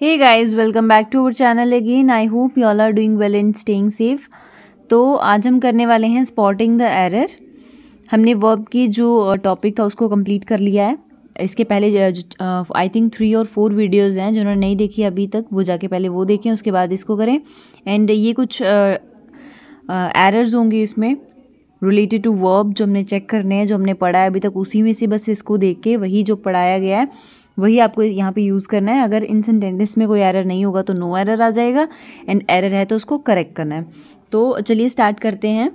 Hey guys, welcome back to our channel again. I hope you all are doing well and staying safe. तो आज हम करने वाले हैं स्पॉटिंग द एरर। हमने वर्ब की जो टॉपिक था उसको कंप्लीट कर लिया है। इसके पहले आई थिंक 3 और 4 वीडियोज़ हैं जिन्होंने नहीं देखी अभी तक, वो जाके पहले वो देखें, उसके बाद इसको करें। एंड ये कुछ एरर्स होंगे इसमें रिलेटेड टू वर्ब जो हमने चेक करने हैं, जो हमने पढ़ा है अभी तक, उसी में से बस इसको देख के वही जो पढ़ाया गया है वही आपको यहाँ पे यूज़ करना है। अगर इन सेंटेंसेस में कोई एरर नहीं होगा तो नो एरर आ जाएगा, एंड एरर है तो उसको करेक्ट करना है। तो चलिए स्टार्ट करते हैं।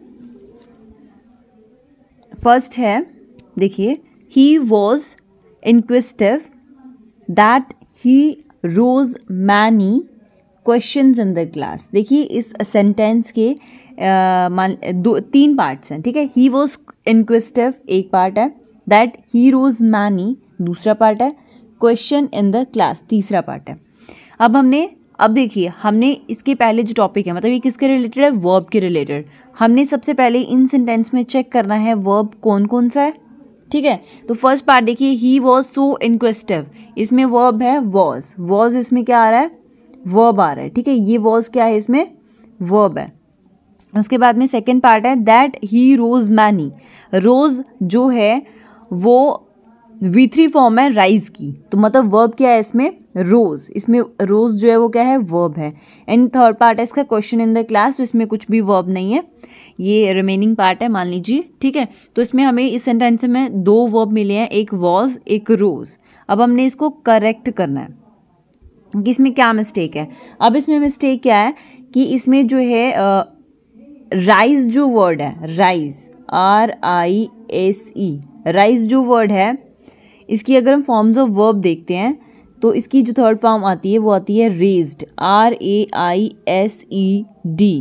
फर्स्ट है, देखिए, he was inquisitive that he rose many questions in the class. देखिए इस सेंटेंस के 3 पार्ट्स हैं, ठीक है। ही वॉज इंक्विजिटिव एक पार्ट है, दैट ही रोज मैनी दूसरा पार्ट है, क्वेश्चन इन द क्लास तीसरा पार्ट है। अब देखिए हमने इसके पहले जो टॉपिक है, मतलब ये किसके रिलेटेड है, वर्ब के रिलेटेड। हमने सबसे पहले इन सेंटेंस में चेक करना है वर्ब कौन कौन सा है, ठीक है। तो फर्स्ट पार्ट देखिए, ही वॉज सो इंक्विजिटिव, इसमें वर्ब है वॉज इसमें क्या आ रहा है, वर्ब आ रहा है, ठीक है। ये वॉज क्या है, इसमें वर्ब है। उसके बाद में सेकेंड पार्ट है, दैट ही रोज मैनी। रोज जो है वो V3 फॉर्म है राइज की, तो मतलब वर्ब क्या है इसमें, रोज। इसमें रोज जो है वो क्या है, वर्ब है। एंड थर्ड पार्ट है इसका, क्वेश्चन इन द क्लास, तो इसमें कुछ भी वर्ब नहीं है, ये रिमेनिंग पार्ट है मान लीजिए, ठीक है। तो इसमें हमें इस सेंटेंस में 2 वर्ब मिले हैं, एक वॉज एक रोज। अब हमने इसको करेक्ट करना है कि इसमें क्या मिस्टेक है। अब इसमें मिस्टेक क्या है कि इसमें जो है राइज जो वर्ड है, राइज RISE, राइज जो वर्ड है, इसकी अगर हम फॉर्म्स ऑफ वर्ब देखते हैं तो इसकी जो थर्ड फॉर्म आती है वो आती है रेज्ड, RAISED।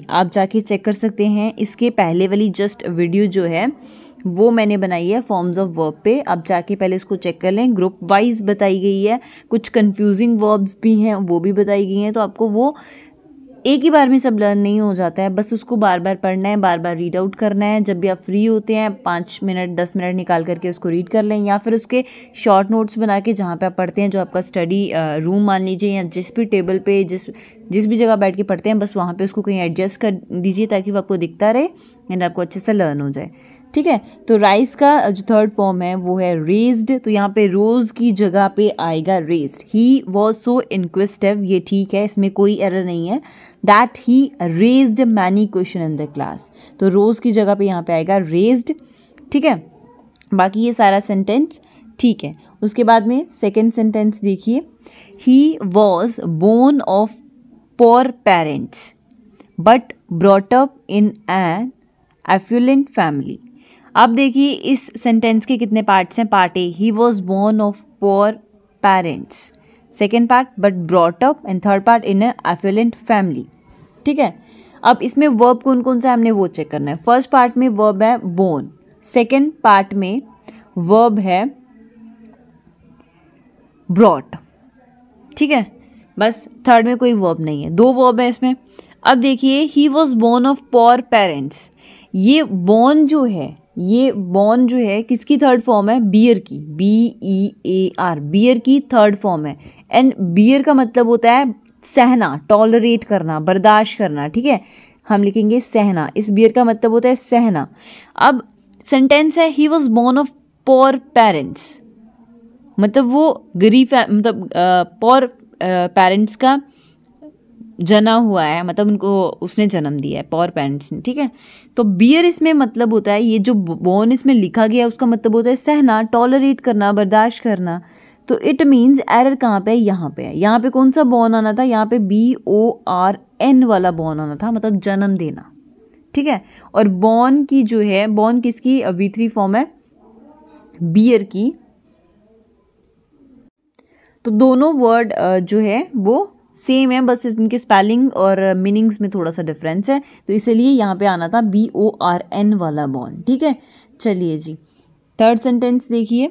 आप जाके चेक कर सकते हैं, इसके पहले वाली जस्ट वीडियो जो है वो मैंने बनाई है फॉर्म्स ऑफ वर्ब पे। आप जाके पहले उसको चेक कर लें, ग्रुप वाइज बताई गई है, कुछ कंफ्यूजिंग वर्ब्स भी हैं वो भी बताई गई हैं। तो आपको वो एक ही बार में सब लर्न नहीं हो जाता है, बस उसको बार बार पढ़ना है, बार बार रीड आउट करना है। जब भी आप फ्री होते हैं 5 मिनट 10 मिनट निकाल करके उसको रीड कर लें, या फिर उसके शॉर्ट नोट्स बना के जहाँ पे आप पढ़ते हैं, जो आपका स्टडी रूम मान लीजिए, या जिस भी टेबल पे जिस भी जगह बैठ के पढ़ते हैं, बस वहाँ पे उसको कहीं एडजस्ट कर दीजिए ताकि वो आपको दिखता रहे एंड आपको अच्छे से लर्न हो जाए, ठीक है। तो राइज का जो थर्ड फॉर्म है वो है रेज्ड, तो यहाँ पे रोज की जगह पे आएगा raised. He was so inquisitive, ये ठीक है, इसमें कोई एरर नहीं है। That he raised many question in the class, तो रोज की जगह पे यहाँ पे आएगा रेज्ड, ठीक है। बाकी ये सारा सेंटेंस ठीक है। उसके बाद में सेकेंड सेंटेंस देखिए, he was born of poor parents but brought up in an affluent family. अब देखिए इस सेंटेंस के कितने पार्ट्स हैं। Part A, he was born of poor parents, second part but brought up, and third part in a affluent family, ठीक है। अब इसमें वर्ब कौन कौन सा है हमने वो चेक करना है। फर्स्ट पार्ट में वर्ब है बोर्न, सेकेंड पार्ट में वर्ब है ब्रॉट, ठीक है। बस थर्ड में कोई वर्ब नहीं है, 2 वर्ब है इसमें। अब देखिए, he was born of poor parents, ये बोर्न जो है किसकी थर्ड फॉर्म है, बियर की, BEAR, बियर की थर्ड फॉर्म है। एंड बियर का मतलब होता है सहना, टॉलरेट करना, बर्दाश्त करना, ठीक है। हम लिखेंगे सहना, इस बियर का मतलब होता है सहना। अब सेंटेंस है, he was born of poor parents, मतलब वो गरीब, मतलब पोअर पेरेंट्स का जना हुआ है, मतलब उनको उसने जन्म दिया है, पोअर पेरेंट्स ने, ठीक है। तो बियर इसमें मतलब होता है, ये जो बोर्न इसमें लिखा गया है उसका मतलब होता है सहना, टॉलरेट करना, बर्दाश्त करना। तो इट मीन्स एरर कहाँ पे है, यहाँ पे है। यहाँ पे कौन सा बोर्न आना था, यहाँ पे BORN वाला बोर्न आना था, मतलब जन्म देना, ठीक है। और बोर्न की जो है, बोर्न किसकी V3 फॉर्म है, बियर की। तो दोनों वर्ड जो है वो सेम है, बस इनके स्पेलिंग और मीनिंग्स में थोड़ा सा डिफरेंस है, तो इसलिए यहाँ पे आना था BORN वाला बॉन्ड, ठीक है। चलिए जी, थर्ड सेंटेंस देखिए।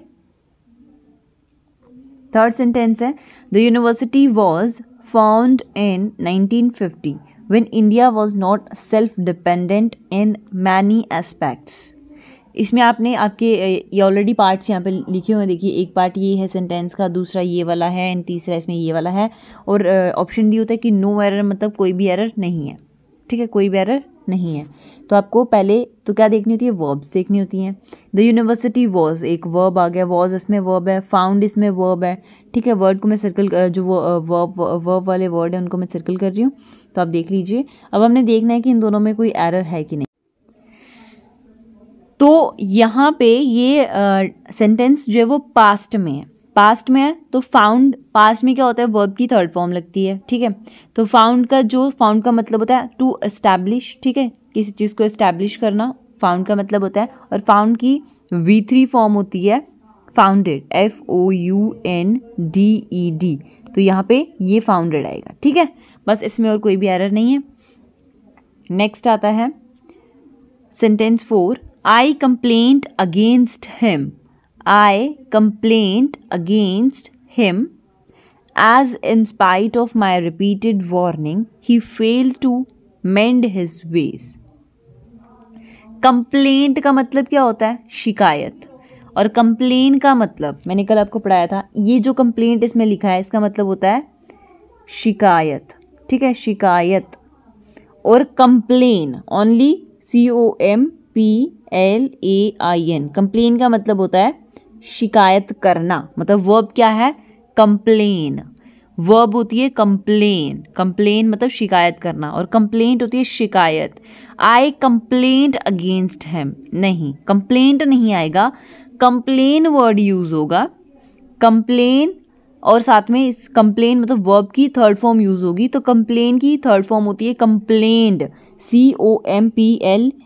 थर्ड सेंटेंस है, the university was found in 1950 when India was not self dependent in many aspects. इसमें आपने आपके ये ऑलरेडी पार्ट्स यहाँ पे लिखे हुए हैं, देखिए एक पार्ट ये है सेंटेंस का, दूसरा ये वाला है एंड तीसरा इसमें ये वाला है, और ऑप्शन डी होता है कि नो एरर, मतलब कोई भी एरर नहीं है, ठीक है, कोई भी एरर नहीं है। तो आपको पहले तो क्या देखनी होती है, वर्ब्स देखनी होती हैं। द यूनिवर्सिटी वॉज, एक वर्ब आ गया, वॉज इसमें वर्ब है, फाउंड इसमें वर्ब है, ठीक है। वर्ड को मैं सर्कल, जो वर्ब वाले वर्ड है उनको मैं सर्कल कर रही हूँ, तो आप देख लीजिए। अब हमने देखना है कि इन दोनों में कोई एरर है कि नहीं। तो यहाँ पे ये सेंटेंस जो है वो पास्ट में है, पास्ट में है, तो फाउंड पास्ट में क्या होता है, वर्ब की थर्ड फॉर्म लगती है, ठीक है। तो फाउंड का मतलब होता है टू एस्टैब्लिश, ठीक है, किसी चीज़ को एस्टैब्लिश करना फाउंड का मतलब होता है। और फाउंड की V3 फॉर्म होती है फाउंडेड, FOUNDED, तो यहाँ पे ये फाउंडेड आएगा, ठीक है। बस इसमें और कोई भी एरर नहीं है। नेक्स्ट आता है sentence 4, I complained against him. I complained against him as in spite of my repeated warning, he failed to mend his ways. Complaint का मतलब क्या होता है, शिकायत, और complain का मतलब मैंने कल आपको पढ़ाया था, ये जो complaint इसमें लिखा है इसका मतलब होता है शिकायत, ठीक है, शिकायत। और complain only COMPLAIN, कंप्लेन का मतलब होता है शिकायत करना, मतलब वर्ब क्या है, कंप्लेन, वर्ब होती है कंप्लेन, कंप्लेन मतलब शिकायत करना, और कंप्लेंट होती है शिकायत। आई कंप्लेंट अगेंस्ट हिम, नहीं, कंप्लेंट नहीं आएगा, कंप्लेन वर्ड यूज होगा, कंप्लेन, और साथ में इस कंप्लेन मतलब वर्ब की थर्ड फॉर्म यूज होगी, तो कंप्लेन की थर्ड फॉर्म होती है कंप्लेंड, COMPLAINED।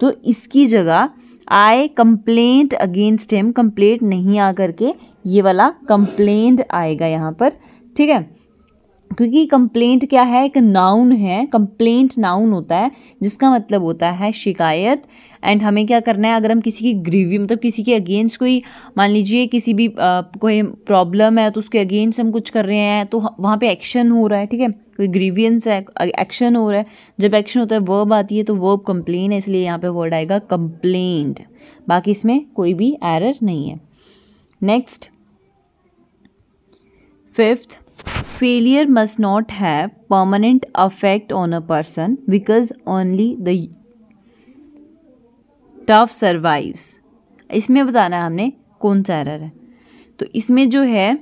तो इसकी जगह आई कंप्लेंट अगेंस्ट हिम, कंप्लेंट नहीं आ करके ये वाला कंप्लेंट आएगा यहाँ पर, ठीक है। क्योंकि कंप्लेंट क्या है, एक नाउन है, कंप्लेंट नाउन होता है जिसका मतलब होता है शिकायत। एंड हमें क्या करना है, अगर हम किसी की ग्रीवी मतलब किसी के अगेंस्ट कोई, मान लीजिए किसी भी कोई प्रॉब्लम है तो उसके अगेंस्ट हम कुछ कर रहे हैं, तो वहाँ पे एक्शन हो रहा है, ठीक है, कोई ग्रीवियंस है, एक्शन हो रहा है, जब एक्शन होता है वर्ब आती है, तो वर्ब कंप्लेन है, इसलिए यहाँ पे वर्ड आएगा कंप्लेंट, बाकी इसमें कोई भी एरर नहीं है। Next 5th, failure must not have permanent effect on a person because only the tough survives। इसमें बताना है हमने कौन सा एरर है। तो इसमें जो है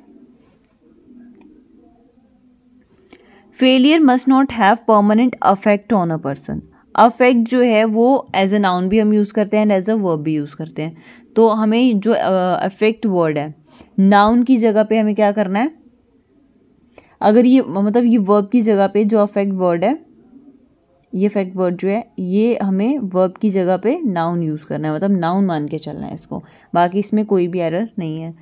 failure must not have permanent affect on a person, affect जो है वो एज ए नाउन भी हम यूज़ करते हैं एंड एज अ वर्ब भी यूज़ करते हैं। तो हमें जो अफेक्ट वर्ड है, नाउन की जगह पे हमें क्या करना है, अगर ये मतलब ये वर्ब की जगह पे जो अफेक्ट वर्ड है, ये अफेक्ट वर्ड जो है ये हमें वर्ब की जगह पे नाउन यूज़ करना है, मतलब नाउन मान के चलना है इसको, बाकी इसमें कोई भी एरर नहीं है।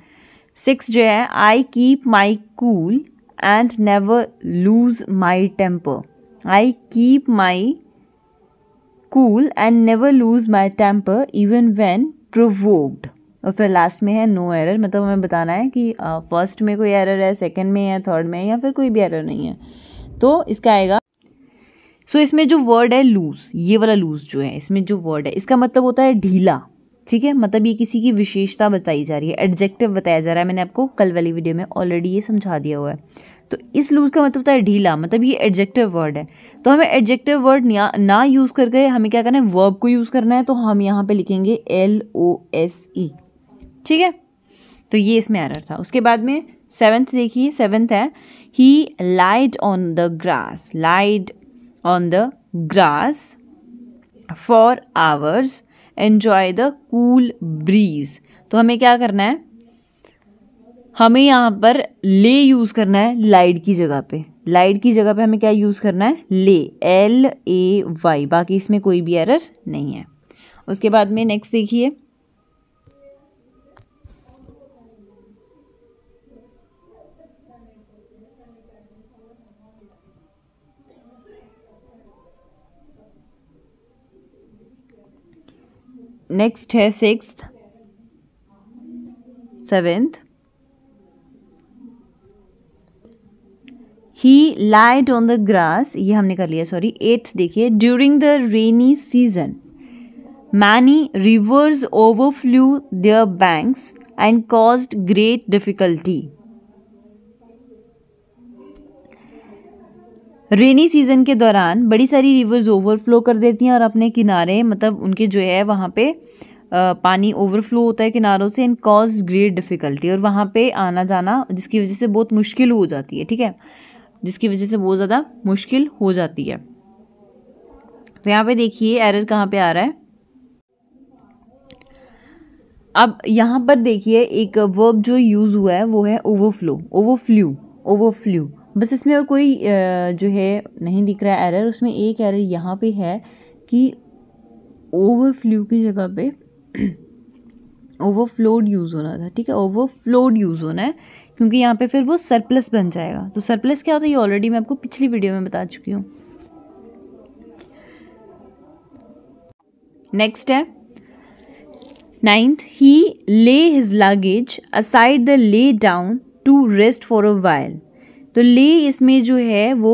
6 जो है, I keep my cool and never lose my temper, I keep my cool and never lose my temper even when provoked. और फिर लास्ट में है नो एरर, मतलब हमें बताना है कि फर्स्ट में कोई एरर है, सेकंड में है, थर्ड में है, या फिर कोई भी एरर नहीं है, तो इसका आएगा। सो इसमें जो वर्ड है लूज, ये वाला लूज जो है इसमें जो वर्ड है इसका मतलब होता है ढीला, ठीक है, मतलब ये किसी की विशेषता बताई जा रही है, एडजेक्टिव बताया जा रहा है, मैंने आपको कल वाली वीडियो में ऑलरेडी ये समझा दिया हुआ है। तो इस लूज का मतलब होता है ढीला, मतलब ये एडजेक्टिव वर्ड है, तो हमें एडजेक्टिव वर्ड ना यूज़ करके हमें क्या करना है, वर्ब को यूज़ करना है, तो हम यहाँ पे लिखेंगे LOSE, ठीक है। तो ये इसमें एरर था। उसके बाद में 7th देखिए, 7th है, he lied on the grass, lied on the grass for hours, enjoy the cool breeze. तो हमें क्या करना है, हमें यहाँ पर ले यूज़ करना है लाइड की जगह पे, लाइड की जगह पे हमें क्या यूज़ करना है, ले, LAY, बाकी इसमें कोई भी एरर नहीं है। उसके बाद में नेक्स्ट देखिए, नेक्स्ट है 6th, 7th, he lied on the grass, ये हमने कर लिया, सॉरी। 8th देखिए, during the rainy season, Many rivers overflew their banks and caused great difficulty. Rainy season के दौरान बड़ी सारी रिवर्स ओवरफ्लो कर देती हैं और अपने किनारे मतलब उनके जो है वहाँ पे पानी ओवरफ्लो होता है किनारों से, एंड कॉज ग्रेट डिफिकल्टी, और वहाँ पे आना जाना जिसकी वजह से बहुत मुश्किल हो जाती है, ठीक है, जिसकी वजह से बहुत ज़्यादा मुश्किल हो जाती है। तो यहाँ पे देखिए एरर कहाँ पे आ रहा है। अब यहाँ पर देखिए एक वर्ब जो यूज़ हुआ है वो है ओवरफ्लो, ओवरफ्लू। बस इसमें और कोई जो है नहीं दिख रहा है एरर। उसमें एक एरर यहाँ पे है कि ओवरफ्लू की जगह पे ओवरफ्लोड यूज़ होना था, ठीक है, ओवरफ्लोड यूज़ होना है क्योंकि यहाँ पे फिर वो सरप्लस बन जाएगा। तो सरप्लस क्या होता है ये ऑलरेडी मैं आपको पिछली वीडियो में बता चुकी हूँ। नेक्स्ट है 9th, he lay his luggage aside the lay down to rest for a while। तो lay इसमें जो है वो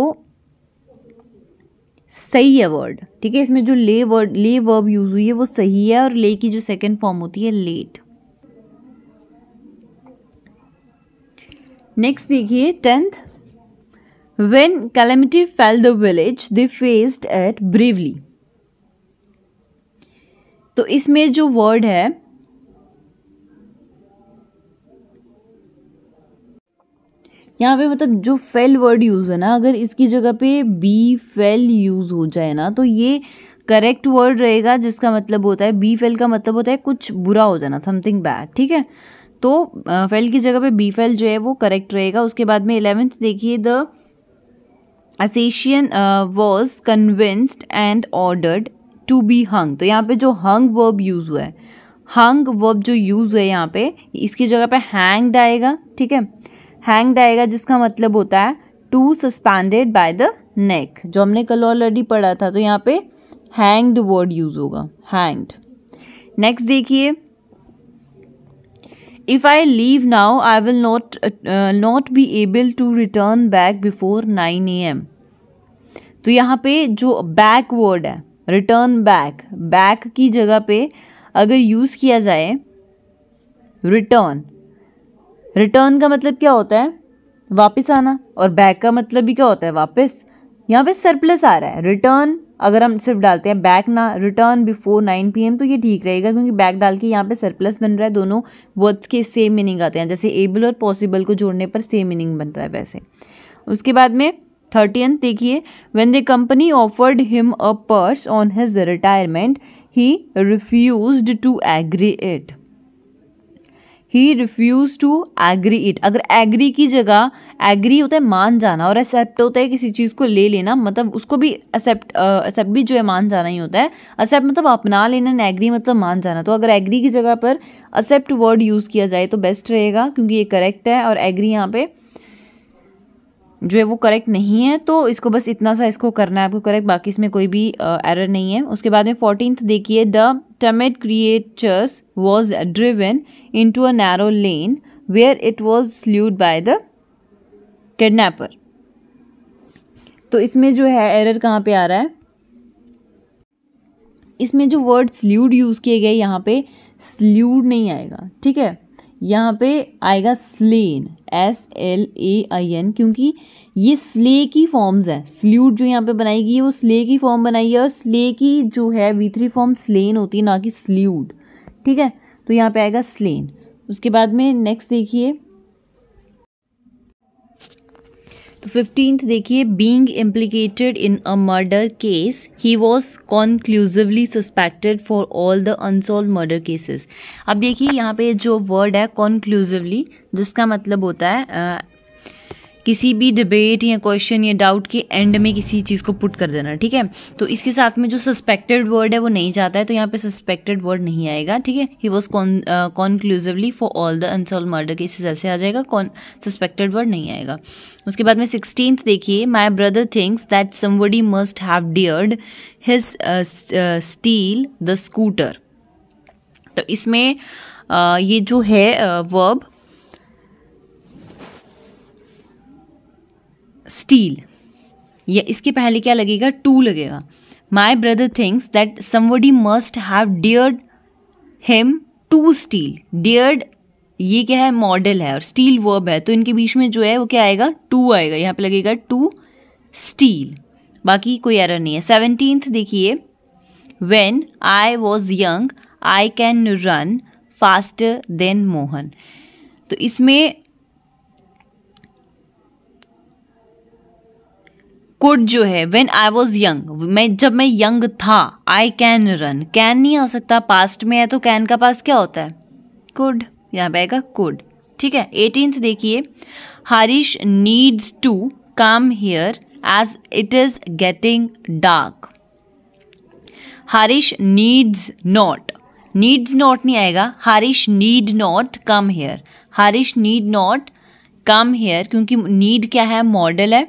सही है वर्ड, ठीक है, इसमें जो ले वर्ब यूज हुई है वो सही है, और ले की जो सेकंड फॉर्म होती है लेट। नेक्स्ट देखिए 10th, when calamity fell the village they faced it bravely। तो इसमें जो वर्ड है यहाँ पे मतलब जो फेल वर्ड यूज है ना, अगर इसकी जगह पे बी फेल यूज हो जाए ना तो ये करेक्ट वर्ड रहेगा, जिसका मतलब होता है बी फेल का मतलब होता है कुछ बुरा हो जाना, समथिंग बैड, ठीक है। तो फेल की जगह पे बी फेल जो है वो करेक्ट रहेगा। उसके बाद में 11th देखिए the assassin was convinced and ordered to be hung. तो यहाँ पे जो हंग वर्ब यूज हुआ है, हंग वर्ब जो यूज हुआ है यहाँ पे, इसकी जगह पे हैंग्ड आएगा, ठीक है, हैंग्ड आएगा जिसका मतलब होता है to suspended by the neck, जो हमने कल ऑलरेडी पढ़ा था। तो यहाँ पे हैंग्ड वर्ड यूज होगा, हैंग्ड। नेक्स्ट देखिए if I leave now I will not be able to return back before 9 AM। तो यहाँ पे जो बैक वर्ड है रिटर्न बैक, बैक की जगह पे अगर यूज किया जाए रिटर्न, रिटर्न का मतलब क्या होता है वापस आना, और बैक का मतलब भी क्या होता है वापस। यहाँ पे सरप्लस आ रहा है, रिटर्न अगर हम सिर्फ डालते हैं बैक ना, रिटर्न बिफोर 9 PM तो ये ठीक रहेगा क्योंकि बैक डाल के यहाँ पे सरप्लस बन रहा है, दोनों वर्ड्स के सेम मीनिंग आते हैं, जैसे एबल और पॉसिबल को जोड़ने पर सेम मीनिंग बनता है वैसे। उसके बाद में 30th देखिए when the company offered him a purse on his retirement he refused to agree it. He refuse to agree it, अगर एग्री की जगह एग्री होता है मान जाना और एक्सेप्ट होता है किसी चीज़ को ले लेना, मतलब उसको भी एक्सेप्ट भी जो है मान जाना ही होता है। एक्सेप्ट मतलब अपना लेना, एग्री मतलब मान जाना। तो अगर एग्री की जगह पर एक्सेप्ट वर्ड यूज़ किया जाए तो बेस्ट रहेगा क्योंकि ये करेक्ट है, और एग्री यहाँ पे जो है वो करेक्ट नहीं है। तो इसको बस इतना सा इसको करना है आपको करेक्ट, बाकी इसमें कोई भी एरर नहीं है। उसके बाद में 14th देखिए the timid creatures was driven into a narrow lane where it was slewed by the kidnapper। तो इसमें जो है एरर कहाँ पे आ रहा है, इसमें जो वर्ड स्ल्यूड यूज किए गए यहाँ पे स्ल्यूड नहीं आएगा, ठीक है, यहाँ पे आएगा स्लेन, SLAIN, क्योंकि ये स्ले की फॉर्म्स है। स्ल्यूड जो यहाँ पे बनाई गई है वो स्ले की फॉर्म बनाई है, और स्ले की जो है V3 फॉर्म स्लेन होती है ना कि स्ल्यूड, ठीक है। तो यहाँ पे आएगा स्लेन। उसके बाद में नेक्स्ट देखिए तो 15th देखिए being implicated in a murder case he was conclusively suspected for all the unsolved murder cases. अब देखिए यहाँ पे जो वर्ड है कॉन्क्लूसिवली, जिसका मतलब होता है किसी भी डिबेट या क्वेश्चन या डाउट के एंड में किसी चीज़ को पुट कर देना, ठीक है। तो इसके साथ में जो सस्पेक्टेड वर्ड है वो नहीं जाता है, तो यहाँ पे सस्पेक्टेड वर्ड नहीं आएगा, ठीक है। He was conclusively for all the unsolved murder cases ऐसे आ जाएगा, सस्पेक्टेड वर्ड नहीं आएगा। उसके बाद में 16th देखिए my brother thinks that somebody must have dared his steal the scooter. तो इसमें ये जो है वर्ब स्टील, या इसके पहले क्या लगेगा टू लगेगा। My brother thinks that somebody must have dared him to steal. Dared ये क्या है, मॉडल है, और स्टील वर्ब है, तो इनके बीच में जो है वो क्या आएगा, टू आएगा, यहाँ पे लगेगा टू स्टील. बाकी कोई एरर नहीं है. 17th देखिए, when I was young I can run faster than Mohan. तो इसमें कुड जो है, व्हेन आई वॉज यंग, जब मैं यंग था, आई कैन रन, कैन नहीं आ सकता, पास्ट में है तो कैन का पास क्या होता है, कुड, यहाँ पे आएगा कुड. ठीक है. 18th देखिए, Harish needs to come here as it is getting dark. Harish needs not नहीं आएगा, Harish need not come here. Harish need not come here, क्योंकि नीड क्या है, मॉडल है,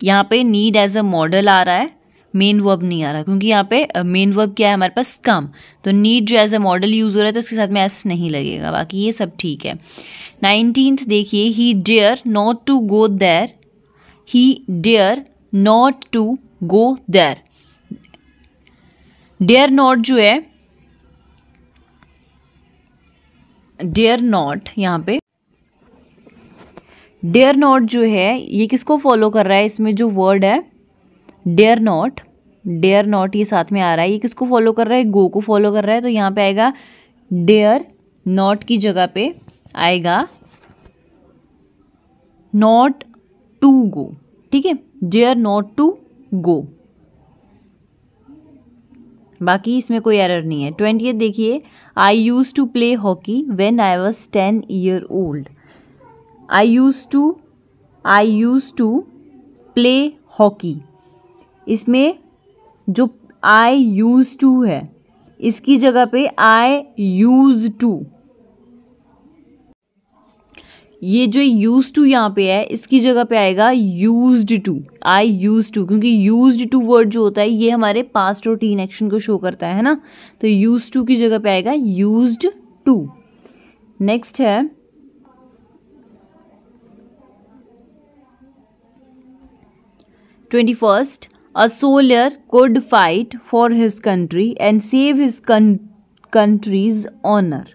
यहाँ पे नीड एज अ मॉडल आ रहा है, मेन वर्ब नहीं आ रहा, क्योंकि यहाँ पे मेन वर्ब क्या है हमारे पास, कम. तो नीड जो एज अ मॉडल यूज हो रहा है तो उसके साथ में एस नहीं लगेगा. बाकी ये सब ठीक है. 19th देखिए, he dare not to go there. He dare not to go there. Dare not जो है, डेयर नॉट, यहाँ पे डेयर नॉट जो है ये किसको फॉलो कर रहा है, इसमें जो वर्ड है डेयर नॉट ये साथ में आ रहा है, ये किसको फॉलो कर रहा है, गो को फॉलो कर रहा है. तो यहाँ पे आएगा डेयर नॉट की जगह पे आएगा नॉट टू गो. ठीक है, डेयर नॉट टू गो. बाकी इसमें कोई एरर नहीं है. 20th देखिए, I use to play hockey when I was 10 years old. I use to play hockey. इसमें जो आई यूज टू है इसकी जगह पे आई यूज टू, ये जो यूज टू यहाँ पे है इसकी जगह पे आएगा used to. I use to, क्योंकि यूज्ड टू वर्ड जो होता है ये हमारे पास्ट रूटीन एक्शन को शो करता है ना, तो यूज टू की जगह पे आएगा यूज्ड टू. नेक्स्ट है 21st, a soldier could fight for his country and save his country's honor.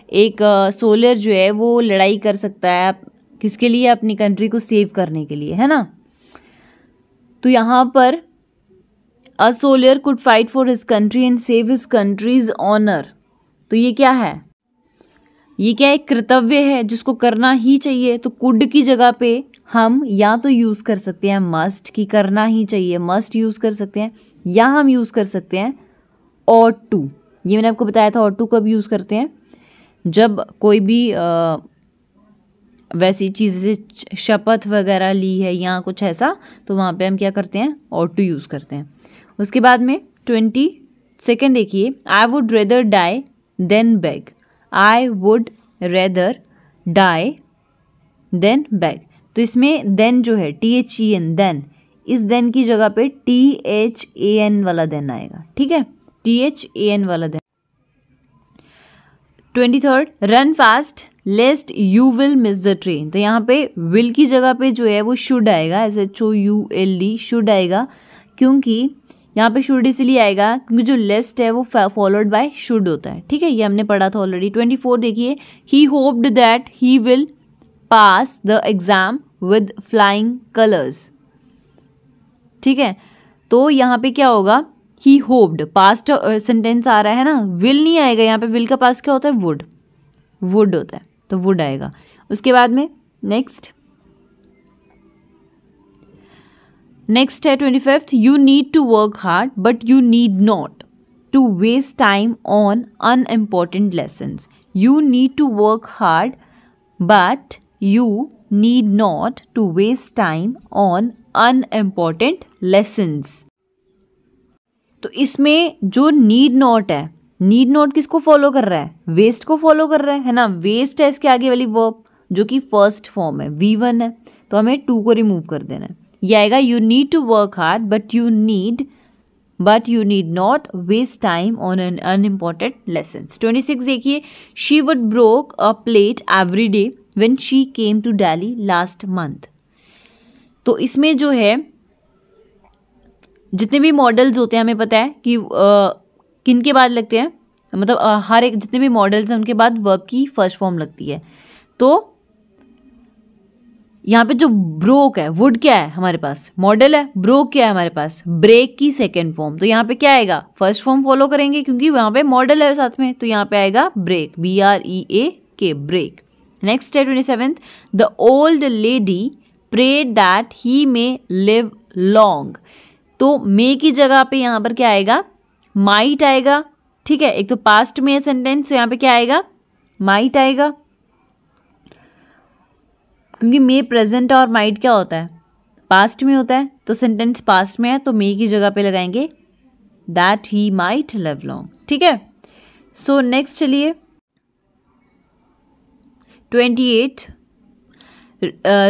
एक सोल्जर जो है वो लड़ाई कर सकता है किसके लिए, अपनी कंट्री को सेव करने के लिए, है ना. तो यहाँ पर a soldier could fight for his country and save his country's honour. तो ये क्या है, ये क्या एक कर्तव्य है जिसको करना ही चाहिए. तो कुड की जगह पे हम या तो यूज कर सकते हैं मस्ट की, करना ही चाहिए, मस्ट यूज कर सकते हैं, या हम यूज कर सकते हैं ought to. ये मैंने आपको बताया था ought to कब यूज करते हैं, जब कोई भी वैसी चीज़ से शपथ वगैरह ली है या कुछ ऐसा, तो वहाँ पे हम क्या करते हैं, ought to यूज़ करते हैं. उसके बाद में 22nd देखिए, I would rather die than beg. I would rather die than beg. तो इसमें देन जो है THEN, देन, इस देन की जगह पे THAN वाला देन आएगा. ठीक है, THAN वाला than. 23rd, run fast lest you will miss the train. तो यहाँ पे विल की जगह पे जो है वो शुड आएगा, SHOULD शुड आएगा, क्योंकि यहाँ पे शुड इसलिए आएगा क्योंकि जो लेस्ट है वो फॉलोड बाय शुड होता है. ठीक है, ये हमने पढ़ा था ऑलरेडी. 24 देखिए, he hoped that he will pass the exam with flying colours. ठीक है, तो यहाँ पे क्या होगा, ही होप्ड, पास्ट सेंटेंस आ रहा है ना, विल नहीं आएगा यहाँ पे, विल का पास क्या होता है, वुड होता है, तो वुड आएगा. उसके बाद में नेक्स्ट है 25th, you need to work hard but you need not to waste time on unimportant lessons. You need to work hard but you need not to waste time on unimportant lessons. तो इसमें जो need not है, need not किसको follow कर रहा है, waste को follow कर रहा है ना. waste है इसके आगे वाली verb जो कि फर्स्ट फॉर्म है, V1 है, तो हमें 2 को रिमूव कर देना है. ये आएगा you need to work hard but you need not waste time on an unimportant lessons. 26 देखिए, she would broke a plate every day when she came to Delhi last month. तो इसमें जो है जितने भी मॉडल्स होते हैं हमें पता है कि किन के बाद लगते हैं, मतलब हर एक जितने भी मॉडल्स हैं उनके बाद वर्ब की फर्स्ट फॉर्म लगती है। तो यहाँ पे जो ब्रोक है, वुड क्या है हमारे पास, मॉडल है, ब्रोक क्या है हमारे पास, ब्रेक की सेकेंड फॉर्म। तो यहाँ पे क्या आएगा, फर्स्ट फॉर्म फॉलो करेंगे क्योंकि यहाँ पे मॉडल है साथ में, तो यहाँ पे आएगा ब्रेक, BREAK, ब्रेक। नेक्स्ट है 27th, the old lady prayed that he may live long. तो मे की जगह पे यहाँ पर क्या आएगा, माइट आएगा, ठीक है। एक तो पास्ट में है सेंटेंस, तो यहाँ पे क्या आएगा, माइट आएगा, क्योंकि मे प्रेजेंट और माइट क्या होता है, पास्ट में होता है, तो सेंटेंस पास्ट में है तो मे की जगह पे लगाएंगे that he might live long, ठीक है। सो नेक्स्ट चलिए 28,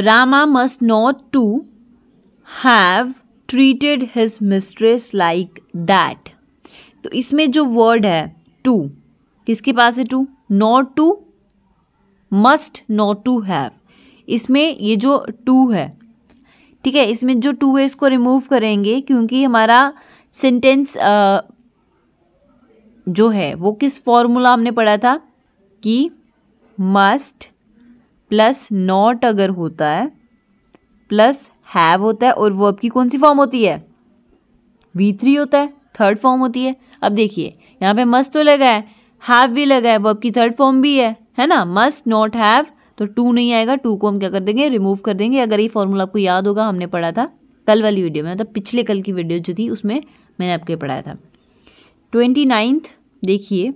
Rama must not to have treated his mistress like that. तो इसमें जो वर्ड है टू, किसके पास है to, not to, must not to have, इसमें ये जो टू है, ठीक है, इसमें जो टू है इसको रिमूव करेंगे क्योंकि हमारा सेंटेंस जो है वो किस फॉर्मूला हमने पढ़ा था कि मस्ट प्लस नॉट अगर होता है प्लस हैव होता है और वर्ब की कौन सी फॉर्म होती है, V3 होता है, थर्ड फॉर्म होती है। अब देखिए यहाँ पे मस्ट तो लगा है, हैव भी लगा है, वर्ब की थर्ड फॉर्म भी है ना, मस्ट नॉट हैव, तो टू नहीं आएगा, टू को हम क्या कर देंगे, रिमूव कर देंगे। अगर ये फॉर्मूला आपको याद होगा, हमने पढ़ा था कल वाली वीडियो में, मतलब पिछले कल की वीडियो जो थी उसमें मैंने आपको पढ़ाया था। 29th देखिए,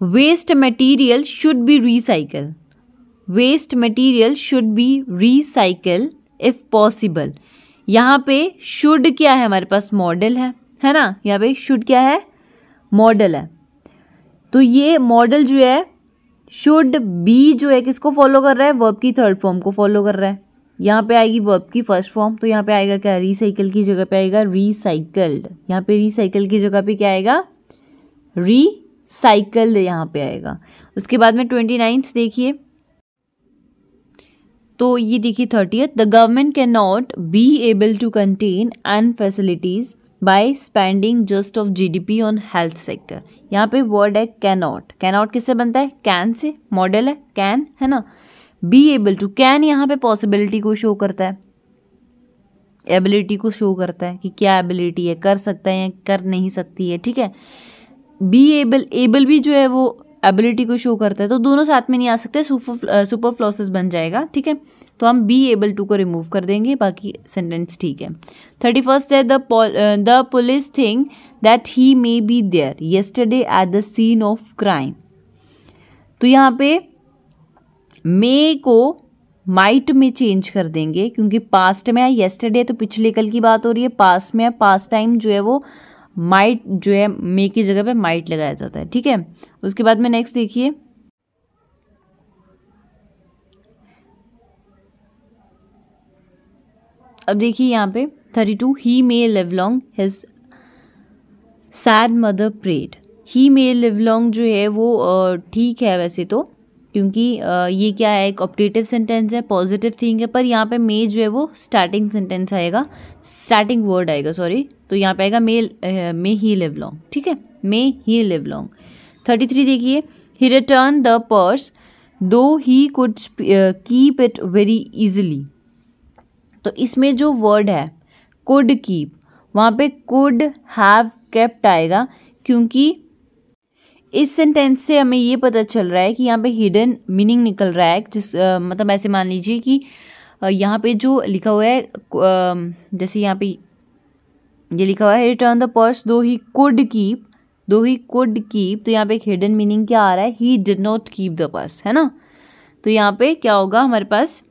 waste material should be recycle, waste material should be recycle if possible. यहाँ पे शुड क्या है हमारे पास, मॉडल है ना, यहाँ पे शुड क्या है, मॉडल है। तो ये मॉडल जो है शुड बी जो है किसको फॉलो कर रहा है, वर्ब की थर्ड फॉर्म को फॉलो कर रहा है। यहाँ पे आएगी वर्ब की फर्स्ट फॉर्म, तो यहाँ पे आएगा क्या, रिसाइकल की जगह पे आएगा रिसाइकल्ड, यहाँ पे रिसाइकल की जगह पे क्या आएगा, रिसाइकल्ड यहाँ पे आएगा। उसके बाद में 29th देखिए, तो ये देखिए 30th, the government can not be able to contain and facilities by spending just of GDP on health sector. यहाँ पे वर्ड है कैनॉट, कैनॉट किससे बनता है, कैन से, मॉडल है कैन, है ना। बी एबल टू, कैन यहाँ पे पॉसिबिलिटी को शो करता है, एबिलिटी को शो करता है कि क्या एबिलिटी है, कर सकता है या कर नहीं सकती है, ठीक है। बी एबल, एबल भी जो है वो एबिलिटी को शो करता है, तो दोनों साथ में नहीं आ सकते, सुपरफ्लॉसेस बन जाएगा, ठीक है। तो हम बी एबल टू को रिमूव कर देंगे, बाकी सेंटेंस ठीक है। 31st है, the police think that he may be there yesterday at the scene of crime. तो यहाँ पे मे को माइट में चेंज कर देंगे क्योंकि पास्ट में है, येस्टरडे तो पिछले कल की बात हो रही है, पास्ट में है, पास्ट टाइम जो है वो माइट जो है मे की जगह पे माइट लगाया जाता है, ठीक है। उसके बाद में नेक्स्ट देखिए, अब देखिए यहाँ पे 32, he may live long his sad mother prayed. He may live long जो है वो ठीक है वैसे तो, क्योंकि ये क्या है, एक ऑप्टेटिव सेंटेंस है, पॉजिटिव थिंग है, पर यहाँ पे मे जो है वो स्टार्टिंग सेंटेंस आएगा, स्टार्टिंग वर्ड आएगा, सॉरी, तो यहाँ पे आएगा मे ही लिव लॉन्ग, ठीक है, मे ही लिव लॉन्ग। 33 देखिए, ही रिटर्न द पर्स दो he could keep it very easily. तो इसमें जो वर्ड है कुड कीप, वहाँ पे कुड हैव केप्ट आएगा, क्योंकि इस सेंटेंस से हमें ये पता चल रहा है कि यहाँ पे हिडन मीनिंग निकल रहा है, जिस मतलब ऐसे मान लीजिए कि यहाँ पे जो लिखा हुआ है, जैसे यहाँ पे ये लिखा हुआ है रिटर्न द पर्स दो ही कुड कीप, दो ही कुड कीप, तो यहाँ पे एक हिडन मीनिंग क्या आ रहा है, he did not keep the purse, है ना। तो यहाँ पे क्या होगा हमारे पास,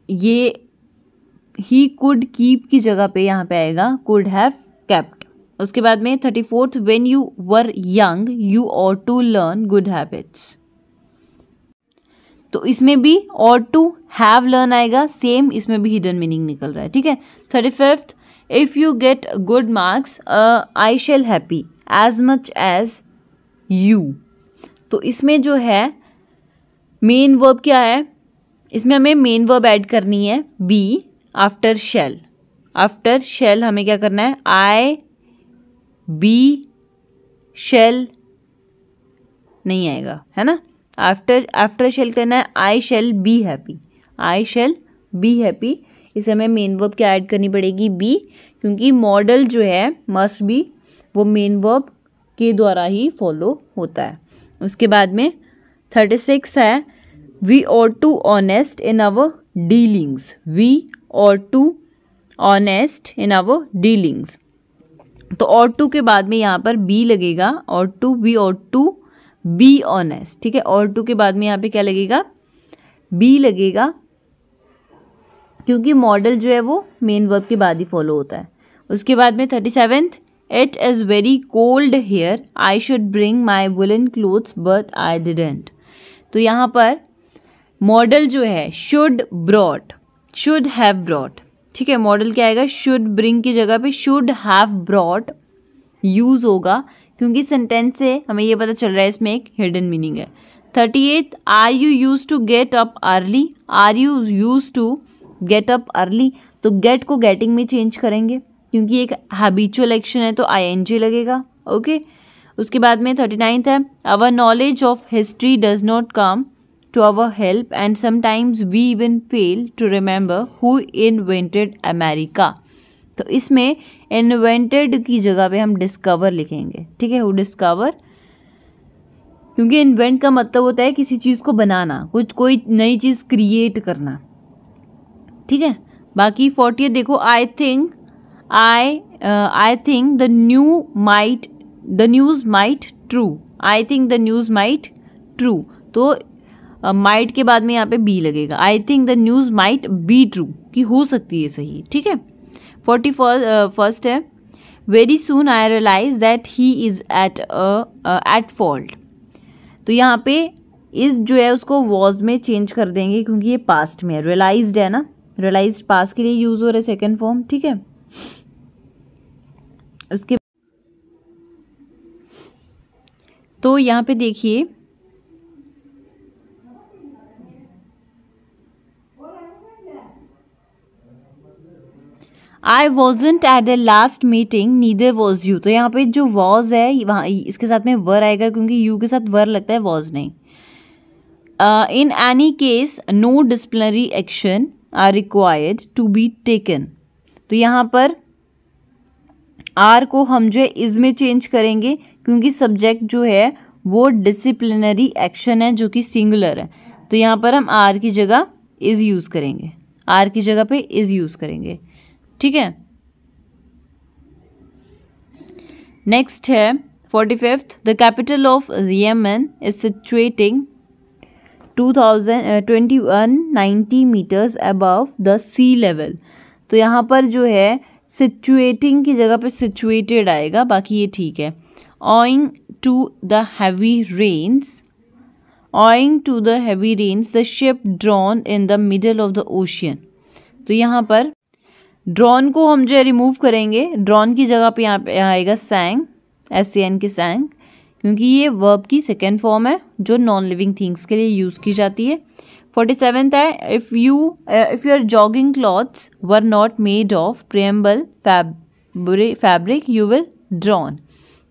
ये ही कुड कीप की जगह पे यहाँ पे आएगा कुड हैव केप्ट। उसके बाद में 34th, when you were young you ought to learn good habits. तो इसमें भी ऑट टू हैव लर्न आएगा, सेम इसमें भी हिडन मीनिंग निकल रहा है, ठीक है। 35th, if you get good marks I shall happy as much as you. तो इसमें जो है मेन वर्ब क्या है, इसमें हमें मेन वर्ब ऐड करनी है be, after shall, after shall हमें क्या करना है, आई बी शेल नहीं आएगा, है ना। आफ्टर शेल करना है, I shall be happy, I shall be happy. इसे हमें मेन वर्ब क्या ऐड करनी पड़ेगी, बी, क्योंकि मॉडल जो है मस्ट बी वो मेन वर्ब के द्वारा ही फॉलो होता है। उसके बाद में 36 है, we ought to honest in our dealings, we ought to honest in our dealings. तो ought टू के बाद में यहाँ पर बी लगेगा, ought to, we ought to be honest, ठीक है। ought टू के बाद में यहाँ पे क्या लगेगा, बी लगेगा, क्योंकि मॉडल जो है वो मेन वर्ब के बाद ही फॉलो होता है। उसके बाद में 37, it is very cold here, I should bring my woollen clothes but I didn't. तो यहाँ पर मॉडल जो है should brought, should have brought, ठीक है। मॉडल क्या आएगा, शुड ब्रिंग की जगह पे शुड हैव ब्रॉट यूज़ होगा, क्योंकि सेंटेंस से हमें ये पता चल रहा है इसमें एक हिडन मीनिंग है। 38, are you use to get up early, are you use to get up early, तो गेट को गेटिंग में चेंज करेंगे, क्योंकि एक हैबिचुअल एक्शन है तो ING लगेगा, ओके। उसके बाद में 39 है, our knowledge of history does not come to our help and sometimes we even fail to remember who invented America. तो इसमें इन्वेंटेड की जगह पे हम डिस्कवर लिखेंगे, ठीक है, हु डिस्कवर, क्योंकि इन्वेंट का मतलब होता है किसी चीज़ को बनाना, कुछ कोई नई चीज़ क्रिएट करना, ठीक है। बाकी 40 देखो, I think the news might true, I think the news might true, तो माइट के बाद में यहाँ पे बी लगेगा, I think the news might be true, कि हो सकती है सही, ठीक है। 41 है, very soon I realise that he is at fault. तो यहाँ पे इस जो है उसको वॉज में चेंज कर देंगे, क्योंकि ये पास्ट में है, रियलाइज्ड है ना, रियलाइज्ड पास्ट के लिए यूज हो रहा है सेकेंड फॉर्म, ठीक है। उसके तो यहाँ पे देखिए, I wasn't at the last meeting neither was you. तो यहाँ पे जो वॉज है वहाँ इसके साथ में वर आएगा, क्योंकि यू के साथ वर लगता है, वॉज नहीं। In any case no disciplinary action are required to be taken. तो यहाँ पर आर को हम जो है इज में चेंज करेंगे, क्योंकि सब्जेक्ट जो है वो डिसिप्लिनरी एक्शन है जो कि सिंगुलर है। तो यहाँ पर हम आर की जगह इज यूज़ करेंगे, आर की जगह पे इज यूज़ करेंगे, ठीक है। नेक्स्ट है 45, the capital of Yemen is situating 2190 metres above the sea level. तो यहाँ पर जो है सिचुएटिंग की जगह पे सिचुएटेड आएगा, बाकी ये ठीक है। Owing to the heavy rains, owing to the heavy rains the ship drowned in the middle of the ocean. तो यहाँ पर ड्रॉन को हम जो है रिमूव करेंगे, ड्रॉन की जगह पे यहाँ आएगा सैंग, SAN के सैंग, क्योंकि ये वर्ब की सेकेंड फॉर्म है जो नॉन लिविंग थिंग्स के लिए यूज़ की जाती है। 47 है, if your jogging clothes were not made of preamble fabric you will drawn.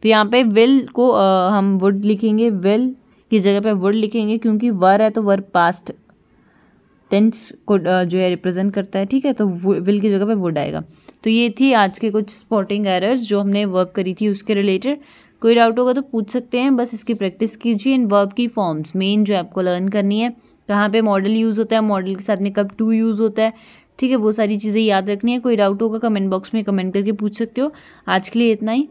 तो यहाँ पे विल को हम वुड लिखेंगे, विल की जगह पे वुड लिखेंगे, क्योंकि वर है तो वर पास्ट टेंस को जो है रिप्रेजेंट करता है, ठीक है। तो विल की जगह पे वुड आएगा। तो ये थी आज के कुछ स्पॉटिंग एरर्स जो हमने वर्ब करी थी उसके रिलेटेड। कोई डाउट होगा तो पूछ सकते हैं, बस इसकी प्रैक्टिस कीजिए। इन वर्ब की फॉर्म्स मेन जो आपको लर्न करनी है, कहाँ पे मॉडल यूज़ होता है, मॉडल के साथ में कब टू यूज़ होता है, ठीक है, वो सारी चीज़ें याद रखनी है। कोई डाउट होगा कमेंट बॉक्स में कमेंट करके पूछ सकते हो। आज के लिए इतना ही,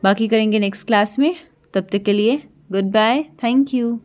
बाकी करेंगे नेक्स्ट क्लास में। तब तक के लिए गुड बाय, थैंक यू।